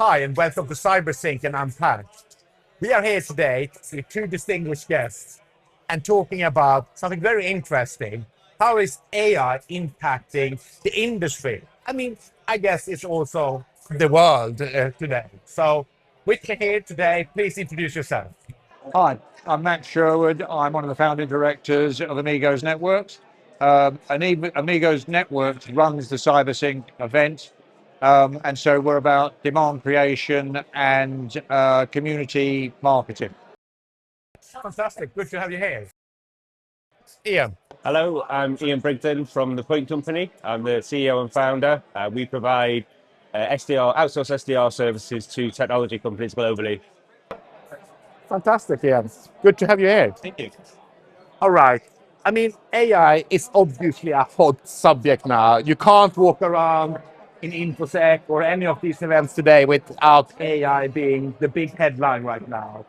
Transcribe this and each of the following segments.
Hi, and welcome to CyberSync and Unpacked. We are here today with two distinguished guests and talking about something very interesting. How is AI impacting the industry? I guess it's also the world today. So, with me here today, please introduce yourself. Hi, I'm Matt Sherwood. I'm one of the founding directors of Amigos Networks. Amigos Networks runs the CyberSync event. And so we're about demand creation and community marketing. Fantastic. Good to have you here. Ian. Hello, I'm Ian Brigden from The Point Company. I'm the CEO and founder. We provide outsourced SDR services to technology companies globally. Fantastic, Ian. Good to have you here. Thank you. All right. AI is obviously a hot subject now. You can't walk around in InfoSec or any of these events today without AI being the big headline right now.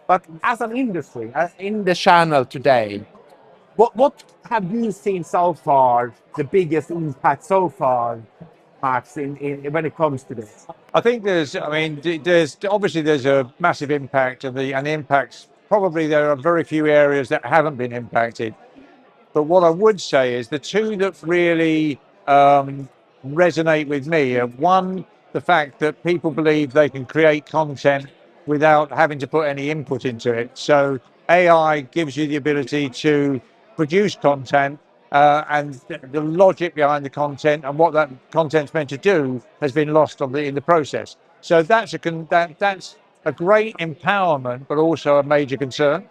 But as an industry, as in the channel today, what have you seen so far, the biggest impact so far, Max, in when it comes to this? I think there's obviously there's a massive impact and the impacts, probably there are very few areas that haven't been impacted. But what I would say is the two that really resonate with me are one, the fact that people believe they can create content without having to put any input into it. So AI gives you the ability to produce content and the logic behind the content and what that content's meant to do has been lost in the process. So that's a great empowerment, but also a major concern.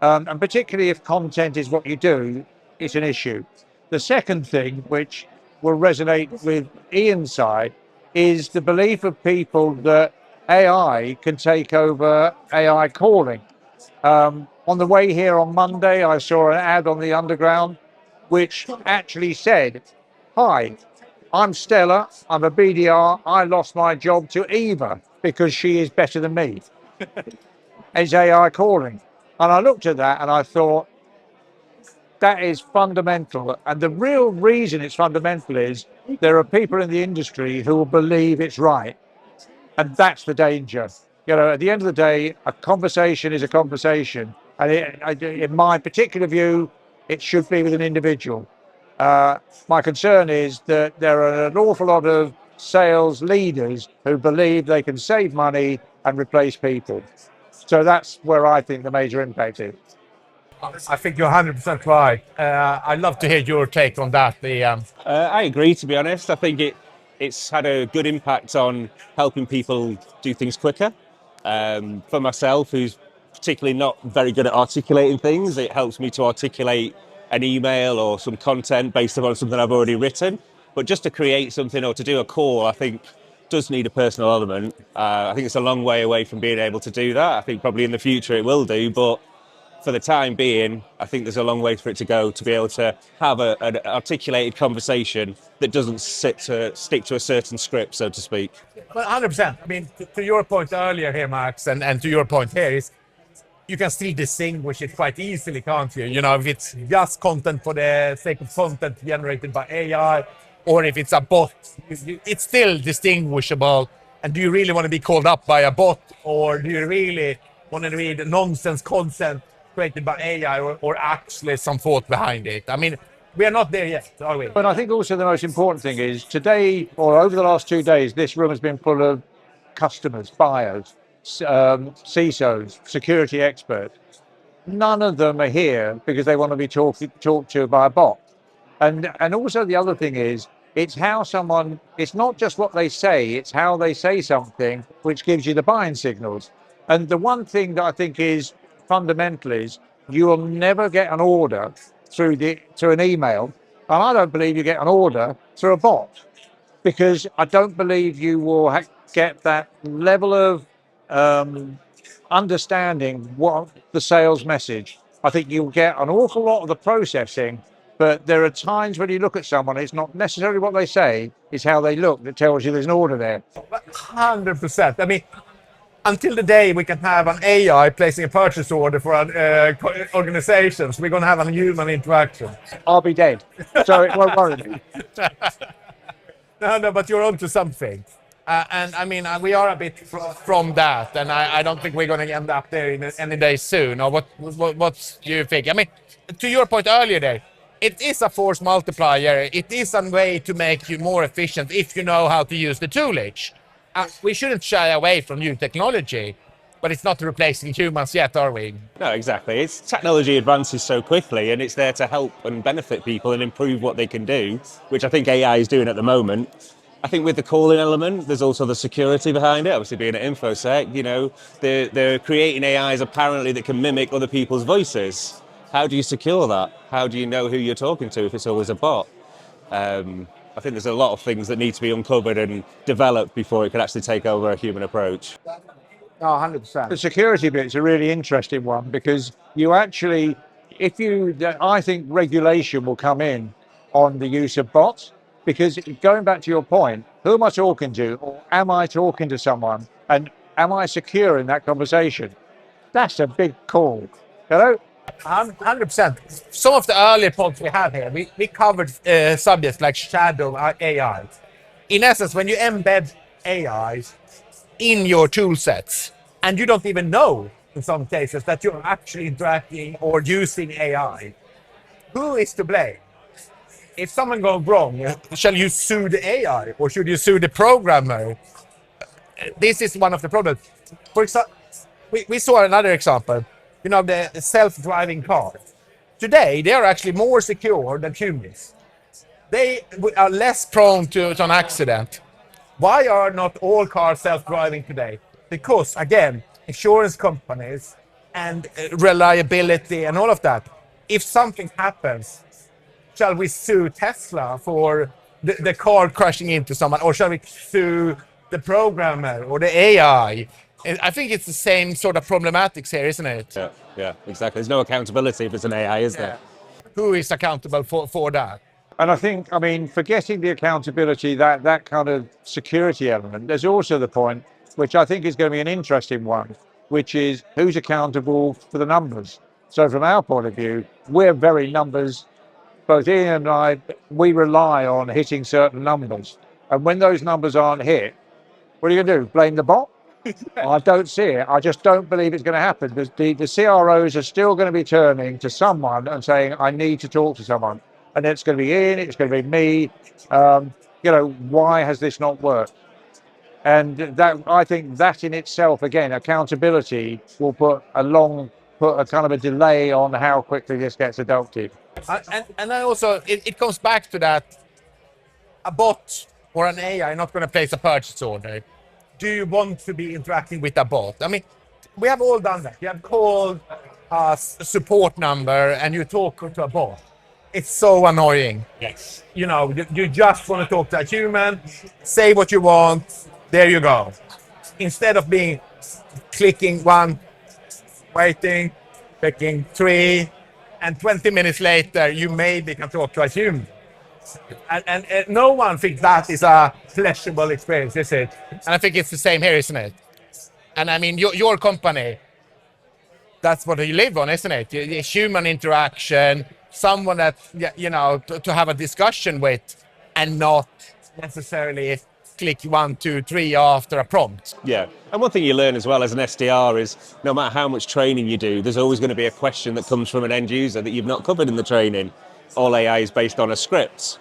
And particularly if content is what you do, it's an issue. The second thing, which will resonate with Ian's side, is the belief of people that AI can take over AI calling. On the way here on Monday, I saw an ad on the Underground which actually said, "Hi, I'm Stella, I'm a BDR, I lost my job to Eva because she is better than me." It's AI calling. And I looked at that and I thought, that is fundamental. And the real reason it's fundamental is there are people in the industry who will believe it's right. And that's the danger. At the end of the day, a conversation is a conversation. And in my particular view, it should be with an individual. My concern is that there are an awful lot of sales leaders who believe they can save money and replace people. So that's where I think the major impact is. I think you're 100% right. I'd love to hear your take on that. I agree, to be honest. I think it's had a good impact on helping people do things quicker. For myself, who's particularly not very good at articulating things, it helps me to articulate an email or some content based upon something I've already written. But just to create something or to do a call, I think does need a personal element. I think it's a long way away from being able to do that. I think probably in the future it will do, but for the time being, I think there's a long way for it to go to be able to have an articulated conversation that doesn't stick to a certain script, so to speak. Well, 100%. To your point earlier here, Max, and to your point here is you can still distinguish it quite easily, can't you? If it's just content for the sake of content generated by AI, or if it's a bot, it's still distinguishable. And do you really want to be called up by a bot, or do you really want to read nonsense content created by AI or actually some thought behind it? We are not there yet, are we? But I think also the most important thing is today, or over the last 2 days, this room has been full of customers, buyers, CISOs, security experts. None of them are here because they want to be talked to by a bot. And also the other thing is, it's not just what they say, it's how they say something which gives you the buying signals. And the one thing that I think is fundamental is you will never get an order through an email. And I don't believe you get an order through a bot, because I don't believe you will get that level of understanding what the sales message. I think you'll get an awful lot of the processing, but there are times when you look at someone, it's not necessarily what they say, it's how they look that tells you there's an order there. 100%. Until the day we can have an AI placing a purchase order for organizations, we're going to have a human interaction. I'll be dead, so it won't worry me. No, but you're onto something. And I mean, we are a bit from that, and I don't think we're going to end up there in any day soon. Or what do you think? I mean, to your point earlier there, it is a force multiplier. It is a way to make you more efficient if you know how to use the toolage. We shouldn't shy away from new technology, but it's not replacing humans yet, are we? No, exactly. It's technology advances so quickly, and it's there to help and benefit people and improve what they can do, which I think AI is doing at the moment. I think with the calling element, there's also the security behind it. Obviously, being at InfoSec, you know, they're creating AIs apparently that can mimic other people's voices. How do you secure that? How do you know who you're talking to if it's always a bot? I think there's a lot of things that need to be uncovered and developed before it can actually take over a human approach. Oh, 100%. The security bit's a really interesting one because you actually, I think regulation will come in on the use of bots because going back to your point, who am I talking to or am I talking to someone and am I secure in that conversation? That's a big call. Hello? 100%. Some of the earlier pods we had here, we covered subjects like shadow AI. In essence, when you embed AIs in your tool sets, and you don't even know in some cases that you're actually interacting or using AI, who is to blame? If someone goes wrong, shall you sue the AI or should you sue the programmer? This is one of the problems. For example, we saw another example. You know, the self-driving cars. Today, they are actually more secure than humans. They are less prone to an accident. Why are not all cars self-driving today? Because, again, insurance companies and reliability and all of that. If something happens, shall we sue Tesla for the car crashing into someone? Or shall we sue the programmer or the AI? I think it's the same sort of problematics here, isn't it? Yeah, exactly. There's no accountability if it's an AI, is there? Who is accountable for that? And I think, I mean, forgetting the accountability, that kind of security element, there's also the point, which I think is going to be an interesting one, which is who's accountable for the numbers. So from our point of view, we're very numbers, both Ian and I, we rely on hitting certain numbers. And when those numbers aren't hit, what are you going to do? Blame the bot? I don't see it. I just don't believe it's going to happen. The CROs are still going to be turning to someone and saying, I need to talk to someone. And it's going to be Ian, it's going to be me. You know, why has this not worked? And that, I think that in itself, again, accountability will put a kind of a delay on how quickly this gets adopted. And then also, it comes back to that, a bot or an AI not going to place a purchase order. Do you want to be interacting with a bot? I mean, we have all done that. You have called a support number and you talk to a bot. It's so annoying. Yes. You know, you just want to talk to a human, say what you want, there you go. Instead of clicking one, waiting, clicking three, and 20 minutes later, you maybe can talk to a human. And no one thinks that is a pleasurable experience, is it? And I think it's the same here, isn't it? And I mean, your company, that's what you live on, isn't it? Human interaction, someone that, you know, to have a discussion with and not necessarily click 1, 2, 3 after a prompt. Yeah, and one thing you learn as well as an SDR is no matter how much training you do, there's always going to be a question that comes from an end user that you've not covered in the training. All AI is based on a script.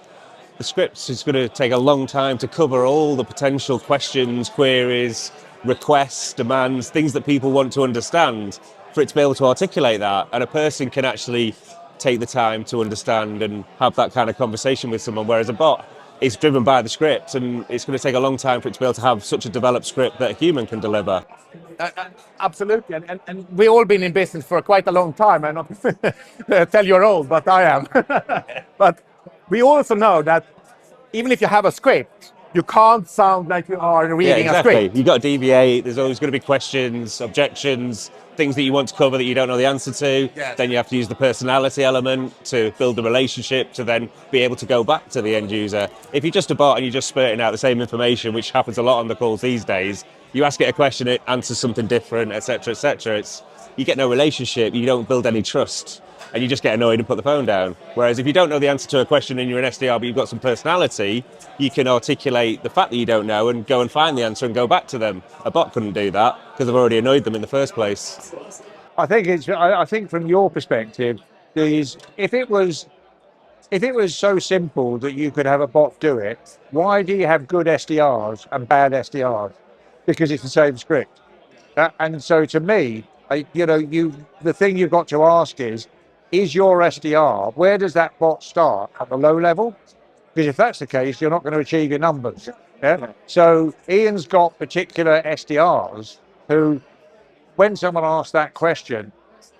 The script is going to take a long time to cover all the potential questions, queries, requests, demands, things that people want to understand for it to be able to articulate that. And a person can actually take the time to understand and have that kind of conversation with someone, whereas a bot is driven by the script and it's going to take a long time for it to be able to have such a developed script that a human can deliver. Absolutely, and we've all been in business for quite a long time. I'm not tell you're old, but I am. But we also know that even if you have a script, you can't sound like you are reading a script. You've got to deviate. There's always going to be questions, objections, things that you want to cover that you don't know the answer to. Yes. Then you have to use the personality element to build the relationship to then be able to go back to the end user. If you're just a bot and you're just spurting out the same information, which happens a lot on the calls these days, you ask it a question, it answers something different, etc., etc. You get no relationship, you don't build any trust. and you just get annoyed and put the phone down. Whereas if you don't know the answer to a question and you're an SDR but you've got some personality, you can articulate the fact that you don't know and go and find the answer and go back to them. A bot couldn't do that because I've already annoyed them in the first place. I think from your perspective, if it was so simple that you could have a bot do it, why do you have good SDRs and bad SDRs? Because it's the same script. And so to me, the thing you've got to ask is your SDR, where does that bot start? At the low level? Because if that's the case, you're not going to achieve your numbers. Yeah. So Ian's got particular SDRs who, when someone asks that question,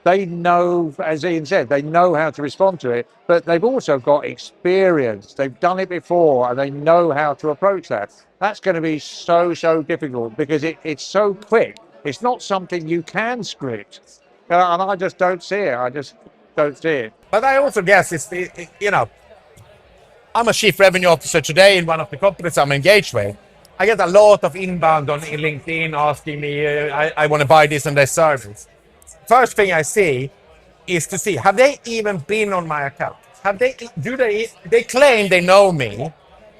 they know, as Ian said, they know how to respond to it, but they've also got experience. They've done it before and they know how to approach that. That's going to be so difficult because it's so quick. It's not something you can script. And I just don't see it. I just don't see it. But I also guess I'm a chief revenue officer today in one of the companies I'm engaged with. I get a lot of inbound on LinkedIn asking me, I want to buy this and this service. First thing I see is to see, have they even been on my account? They claim they know me,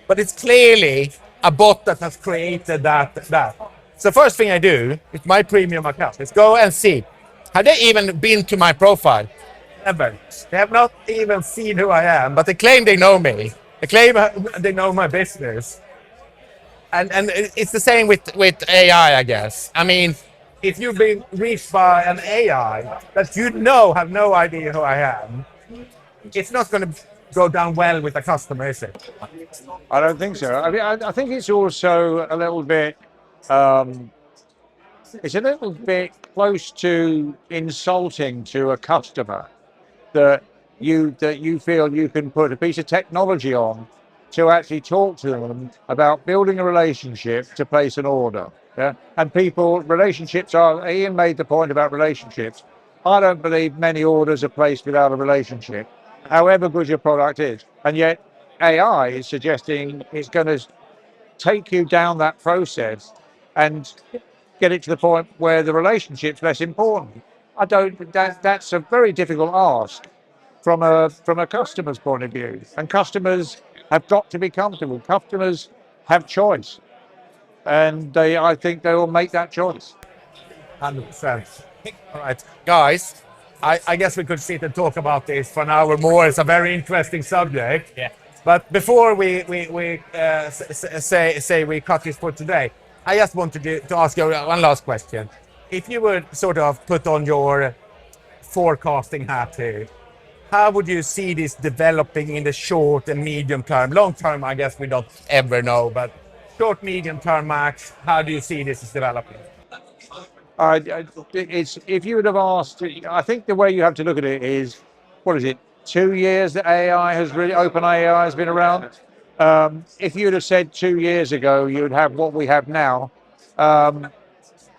but it's clearly a bot that has created that. So first thing I do with my premium account is go and see, have they even been to my profile? Never. They have not even seen who I am, but they claim they know me. They claim they know my business. And it's the same with AI, I guess. I mean, if you've been reached by an AI that have no idea who I am, it's not going to go down well with the customer, is it? I don't think so. I mean, I think it's also a little bit, it's a little bit close to insulting to a customer that you feel you can put a piece of technology on to actually talk to them about building a relationship to place an order. Yeah. And Ian made the point about relationships. I don't believe many orders are placed without a relationship, however good your product is. And yet AI is suggesting it's going to take you down that process and get it to the point where the relationship's less important. That's a very difficult ask from a customer's point of view. And customers have got to be comfortable. Customers have choice. And I think they will make that choice. 100%. All right, guys, I guess we could sit and talk about this for an hour more. It's a very interesting subject. Yeah. But before we say we cut this for today, I just wanted to ask you one last question. If you would sort of put on your forecasting hat here, how would you see this developing in the short and medium term? Long term, I guess we don't ever know, but short, medium term, Max, how do you see this is developing? If you would have asked, I think the way you have to look at it is, what is it, 2 years that open AI has been around? If you'd have said 2 years ago you'd have what we have now,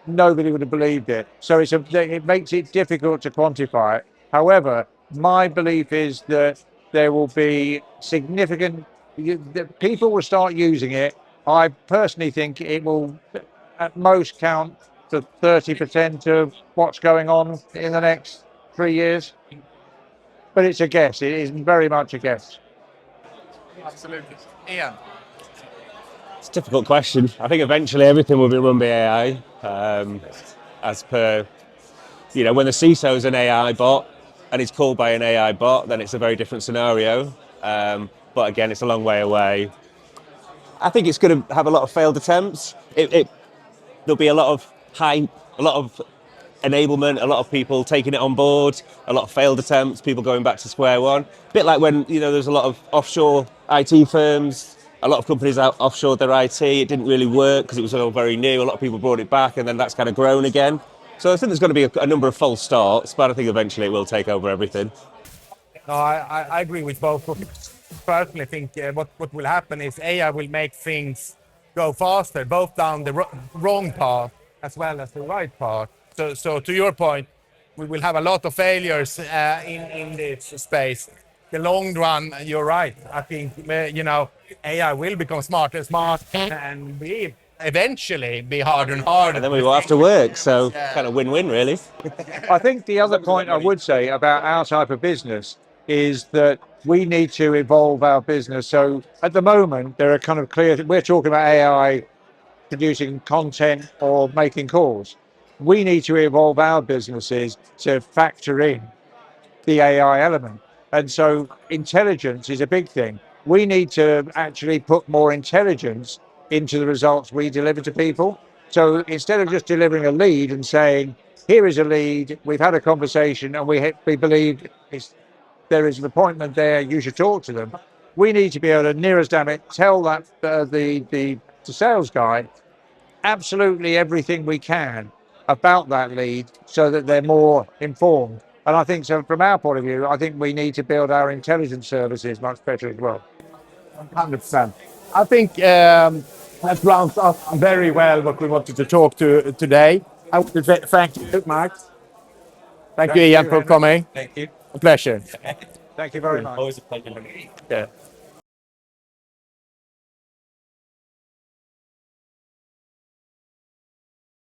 nobody would have believed it. So it makes it difficult to quantify it. However, my belief is that there will be people will start using it. I personally think it will at most count to 30% of what's going on in the next 3 years. But it's a guess. It is very much a guess. Absolutely. Ian? It's a difficult question. I think eventually everything will be run by AI. As per, when the CISO is an AI bot and it's called by an AI bot, then it's a very different scenario. But again, it's a long way away. I think it's going to have a lot of failed attempts. There'll be a lot of hype, a lot of enablement, a lot of people taking it on board, a lot of failed attempts, people going back to square one. A bit like when there's a lot of offshore IT firms, a lot of companies offshored their IT. It didn't really work because it was all very new. A lot of people brought it back, and then that's kind of grown again. So I think there's going to be a number of false starts, but I think eventually it will take over everything. No, I agree with both. Personally, think what will happen is AI will make things go faster, both down the wrong path as well as the right path. So to your point, we will have a lot of failures in this space. The long run, you're right. I think AI will become smarter and be eventually be harder and harder. And then we will have to work, so kind of win-win, really. I think the other point I would say about our type of business is that we need to evolve our business. So at the moment, there are kind of clear, we're talking about AI producing content or making calls. We need to evolve our businesses to factor in the AI element. And so intelligence is a big thing. We need to actually put more intelligence into the results we deliver to people. So instead of just delivering a lead and saying, here is a lead, we've had a conversation and we believe there is an appointment there, you should talk to them. We need to be able to, near as damn it, tell that the sales guy absolutely everything we can about that lead so that they're more informed. And I think so from our point of view, I think we need to build our intelligence services much better as well. 100%. I think that rounds up very well what we wanted to talk to today. I want to thank you, Mark. Thank you, Ian, for coming. Thank you. A pleasure. Thank you very much. Always a pleasure. Yeah.